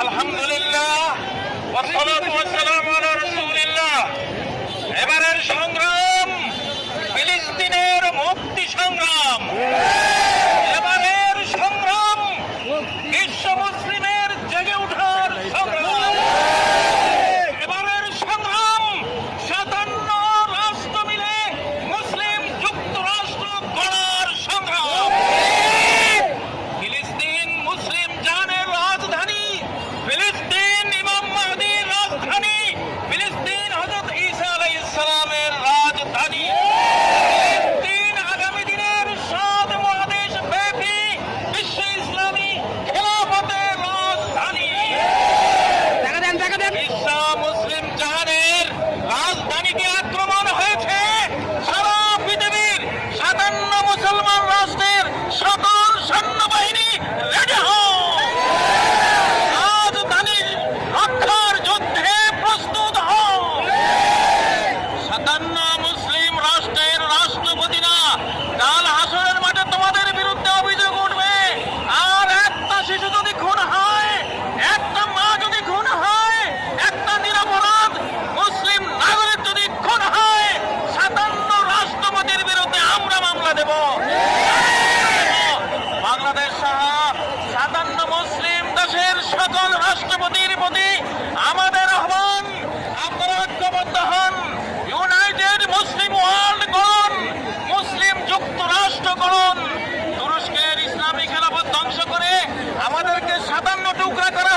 আলহামদুলিল্লাহ ওয়াসসালাতু ওয়াসসালামু আলা রাসূলিল্লাহ। এবারের সংগ্রাম ফিলিস্তিনের মুক্তি সংগ্রাম। এবারের সংগ্রাম বিশ্ব মুসলিমের জেগে ওঠার সংগ্রাম। এবারের সংগ্রাম 57 রাষ্ট্র মিলে মুসলিম যুক্তরাষ্ট্র গড়ার সংগ্রাম। ফিলিস্তিন মুসলিম জানের রাজধানী, ফিলিস্তিন ইমাম মাহদির রাজধানী, ফিলিস্তিন হযরত ঈসা আলাইহিস সালামের রাজধানী, ফিলিস্তিন আগামী দিনের 7 মহাদেশ ব্যাপী বিশ্ব ইসলামী খেলাফতের রাজধানী। ঈসা মুসলিম জাহানের রাজধানীতে আক্রমণ হয়েছে। সারা পৃথিবীর 57 মুসলমান রাষ্ট্রের সকল সৈন্যবাহিনী রেডি হও, রাজধানীর রক্ষার যুদ্ধে প্রস্তুত হও। 57 মুসলিম রাষ্ট্রের রাষ্ট্রপতিরা কাল হাসরের মাঠে তোমাদের বিরুদ্ধে অভিযোগ উঠবে। আর একটা শিশু যদি খুন হয়, একটা মা যদি খুন হয়, একটা নিরপরাধ মুসলিম নাগরিক যদি খুন হয়, 57 রাষ্ট্রপতির বিরুদ্ধে আমরা মামলা দেব। বাংলাদেশ সহ 57 মুসলিম দেশের সকল রাষ্ট্রপতির প্রতি আমাদের আহ্বান, আপনারা ঐক্যবদ্ধ হন, ইউনাইটেড মুসলিম ওয়ার্ল্ড করুন, মুসলিম যুক্তরাষ্ট্র করুন। তুরস্কের ইসলামী খেলাফত ধ্বংস করে আমাদেরকে 57 টুকরা করা